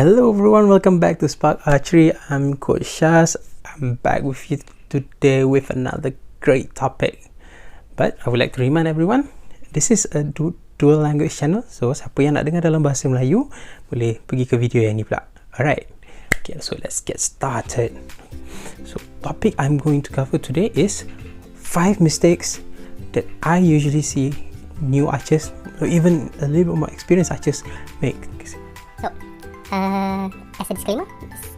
Hello everyone, welcome back to Sparc Archery. I'm Coach Shaz. I'm back with you today with another great topic. But I would like to remind everyone, this is a dual language channel. So siapa yang nak dengar dalam bahasa Melayu, boleh pergi ke video yang ni pula. Alright, okay, so let's get started. So topic I'm going to cover today is 5 mistakes that I usually see new archers or even a little bit more experienced archers make. So, as a disclaimer,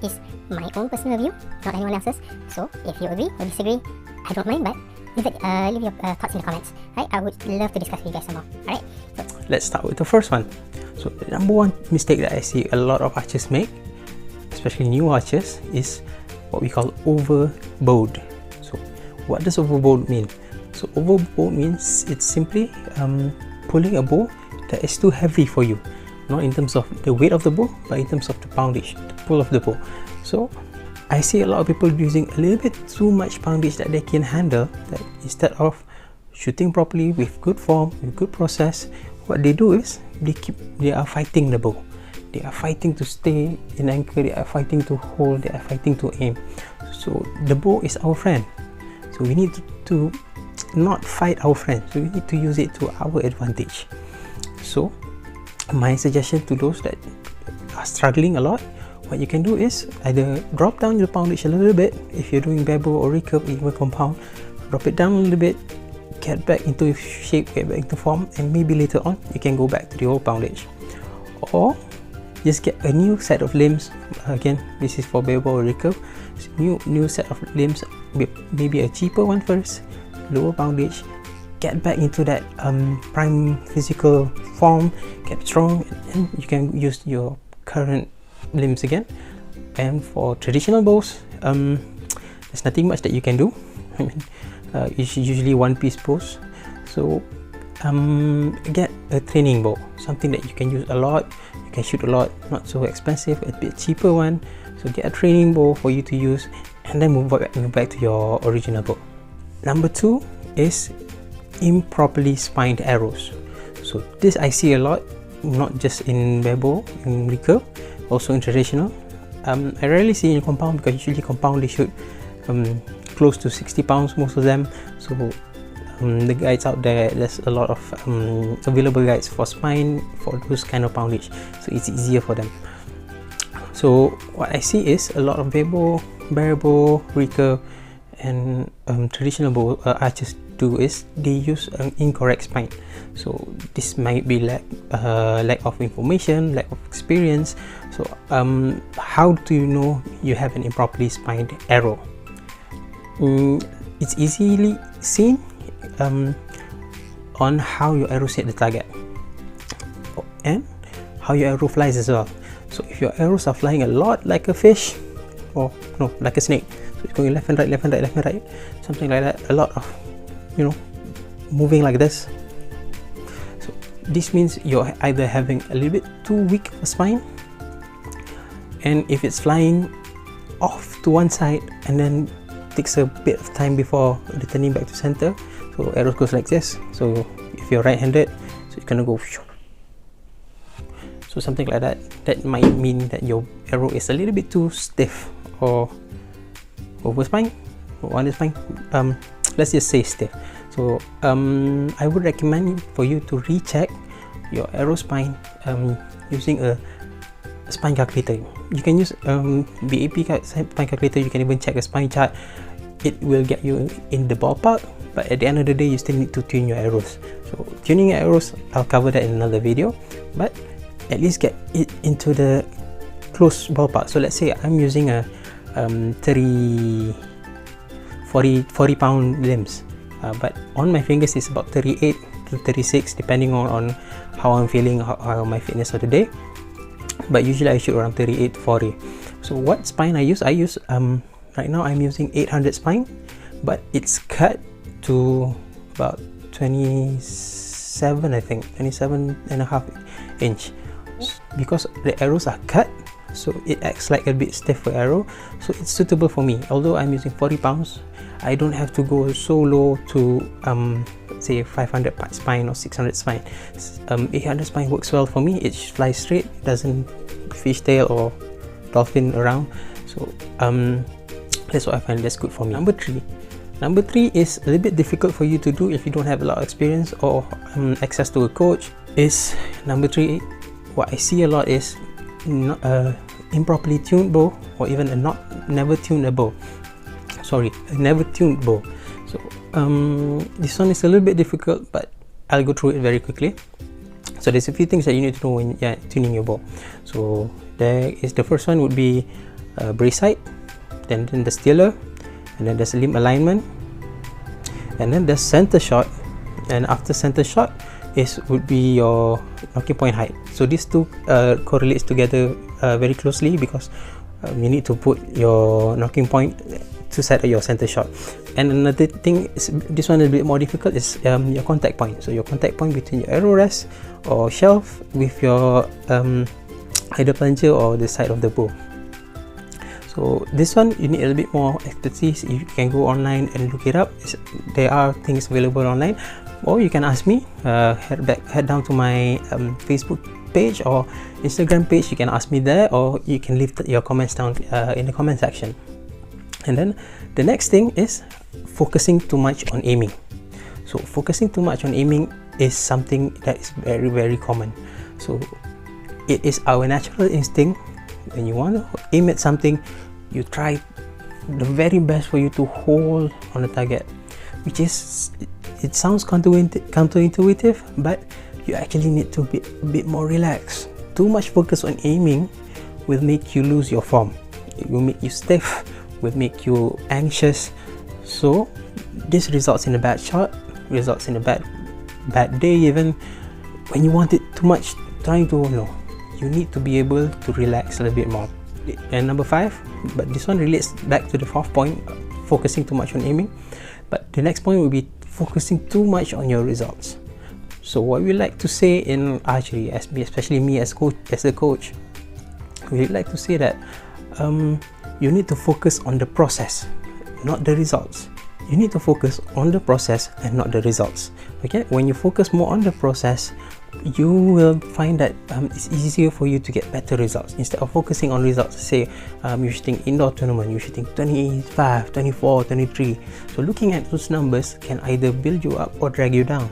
this is my own personal view, not anyone else's. So, if you agree or disagree, I don't mind, but leave your thoughts in the comments. Right? I would love to discuss with you guys some more. Alright? So, let's start with the first one. So, the number one mistake that I see a lot of archers make, especially new archers, is what we call overbowed. So, what does overbowed mean? So, overbowed means it's simply pulling a bow that is too heavy for you. Not in terms of the weight of the bow, but in terms of the poundage, the pull of the bow. So I see a lot of people using a little bit too much poundage that they can handle, that instead of shooting properly with good form, with good process, what they do is they are fighting the bow. They are fighting to stay in anchor, they are fighting to hold, they are fighting to aim. So the bow is our friend. So we need to not fight our friend. So we need to use it to our advantage. So my suggestion to those that are struggling a lot, what you can do is either drop down your poundage a little bit. If you're doing bevel or recurve, even compound, drop it down a little bit, get back into shape, get back into form, and maybe later on you can go back to the old poundage. Or just get a new set of limbs. Again, this is for bevel or recurve. New set of limbs, maybe a cheaper one first, lower poundage. Get back into that prime physical form, get strong, and you can use your current limbs again. And for traditional bows, there's nothing much that you can do. I mean, it's usually one-piece bows. So get a training bow, something that you can use a lot, you can shoot a lot, not so expensive, a bit cheaper one. So get a training bow for you to use, and then move back to your original bow. Number 2 is improperly spined arrows. So this I see a lot, not just in bevel, in recurve, also in traditional. I rarely see in compound, because usually compound they shoot close to 60 pounds, most of them. So the guides out there, there's a lot of available guides for spine for those kind of poundage, so it's easier for them. So what I see is a lot of bevel, barrel, recurve, and traditional bow archers do is they use an incorrect spine. So this might be lack of information, lack of experience. So how do you know you have an improperly spined arrow? It's easily seen on how your arrows hit the target and how your arrow flies as well. So if your arrows are flying a lot like a fish, or no, like a snake, so it's going left and right, left and right, left and right, something like that, a lot of, you know, moving like this. So this means you're either having a little bit too weak of a spine, and if it's flying off to one side and then takes a bit of time before returning back to center, so arrow goes like this. So if you're right-handed, so it's gonna go, so something like that. That might mean that your arrow is a little bit too stiff or over spine or under spine. Let's just say stiff. So I would recommend for you to recheck your arrow spine using a spine calculator. You can use BAP spine calculator. You can even check a spine chart. It will get you in the ballpark, but at the end of the day, you still need to tune your arrows. So tuning your arrows, I'll cover that in another video, but at least get it into the close ballpark. So let's say I'm using a 40 pound limbs, but on my fingers it's about 38 to 36 depending on how I'm feeling, how my fitness of the day, but usually I shoot around 38 to 40. So what spine I use right now I'm using 800 spine, but it's cut to about 27, I think 27 and a half inch, because the arrows are cut, so it acts like a bit stiff for arrow. So it's suitable for me. Although I'm using 40 pounds, I don't have to go so low to say 500 spine or 600 spine. 800 spine works well for me. It flies straight, doesn't fishtail or dolphin around. So that's what I find that's good for me. Number three is a little bit difficult for you to do if you don't have a lot of experience or access to a coach. Is number three, what I see a lot is improperly tuned bow, or even a never tuned bow. Sorry, a never tuned bow. So this one is a little bit difficult, but I'll go through it very quickly. So there's a few things that you need to know when you're tuning your bow. So there is, the first one would be brace height, then the steerer, and then there's limb alignment, and then there's center shot, and after center shot would be your knocking point height. So these two correlates together very closely, because you need to put your knocking point to set your center shot. And another thing is, this one is a bit more difficult, is your contact point. So your contact point between your arrow rest or shelf with your either plunger or the side of the bow. So this one you need a little bit more expertise. You can go online and look it up. There are things available online, or you can ask me. Head down to my Facebook page or Instagram page. You can ask me there, or you can leave your comments down in the comment section. And then the next thing is focusing too much on aiming. So focusing too much on aiming is something that is very, very common. So it is our natural instinct. When you want to aim at something, you try the very best for you to hold on the target, which is, it sounds counterintuitive, but you actually need to be a bit more relaxed. Too much focus on aiming will make you lose your form. It will make you stiff, will make you anxious. So this results in a bad shot, results in a bad day. Even when you want it too much, trying to you need to be able to relax a little bit more. And number 5, but this one relates back to the 4th point, focusing too much on aiming. But the next point will be focusing too much on your results. So what we like to say in archery, especially me as a coach, we like to say that you need to focus on the process, not the results. You need to focus on the process and not the results. Okay, when you focus more on the process, you will find that it's easier for you to get better results. Instead of focusing on results, say you're shooting indoor tournament, you're shooting 25, 24, 23. So looking at those numbers can either build you up or drag you down.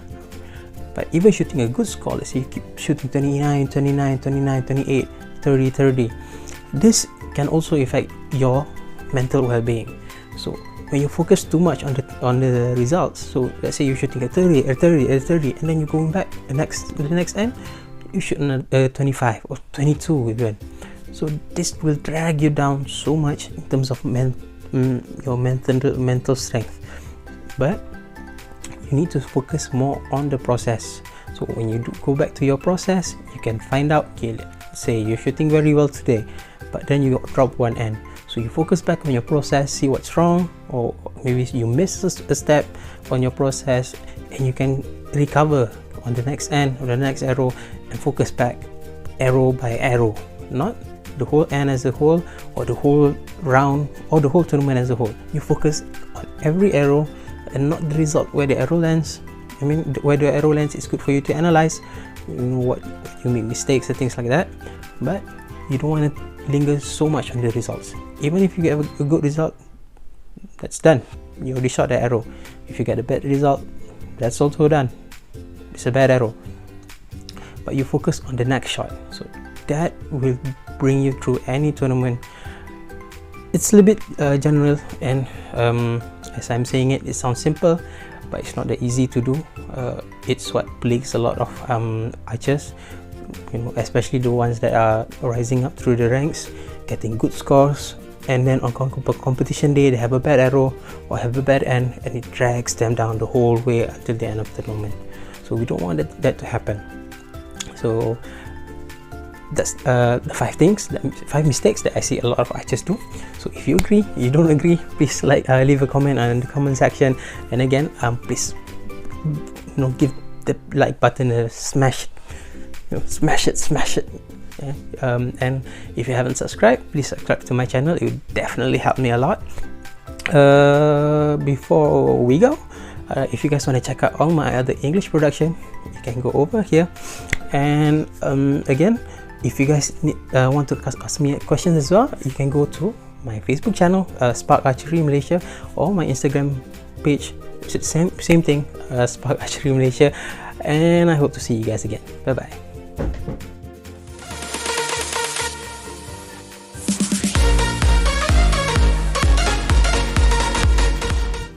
But even shooting a good score, let's say you keep shooting 29, 29, 29, 28, 30, 30. This can also affect your mental well-being. So when you focus too much on the results, so let's say you're shooting at 30, at 30, at 30, and then you're going back the next end, you shoot on a 25 or 22 even. So this will drag you down so much in terms of your mental strength. But you need to focus more on the process. So when you go back to your process, you can find out, okay, let's say you're shooting very well today, but then you drop one end. So you focus back on your process, see what's wrong, or maybe you miss a step on your process, and you can recover on the next end or the next arrow and focus back arrow by arrow, not the whole end as a whole, or the whole round, or the whole tournament as a whole. You focus on every arrow and not the result, where the arrow lands. I mean, where the arrow lands is good for you to analyze, what you make mistakes and things like that, but you don't want to linger so much on the results. Even if you get a good result, that's done. You already shot the arrow. If you get a bad result, that's also done. It's a bad arrow. But you focus on the next shot. So that will bring you through any tournament. It's a little bit general, and as I'm saying it, it sounds simple, but it's not that easy to do. It's what plagues a lot of archers, especially the ones that are rising up through the ranks, getting good scores, and then on competition day they have a bad arrow or have a bad end, and it drags them down the whole way until the end of the tournament. So we don't want that to happen. So that's the 5 mistakes that I see a lot of archers do. So if you agree, you don't agree, please leave a comment in the comment section. And again, please give the like button a smash. Smash it. Yeah. And if you haven't subscribed, please subscribe to my channel. It would definitely help me a lot. Before we go, if you guys want to check out all my other English production, you can go over here. And again, If you guys want to ask me questions as well, you can go to my Facebook channel, Sparc Archery Malaysia, or my Instagram page, same thing, Sparc Archery Malaysia. And I hope to see you guys again. Bye bye.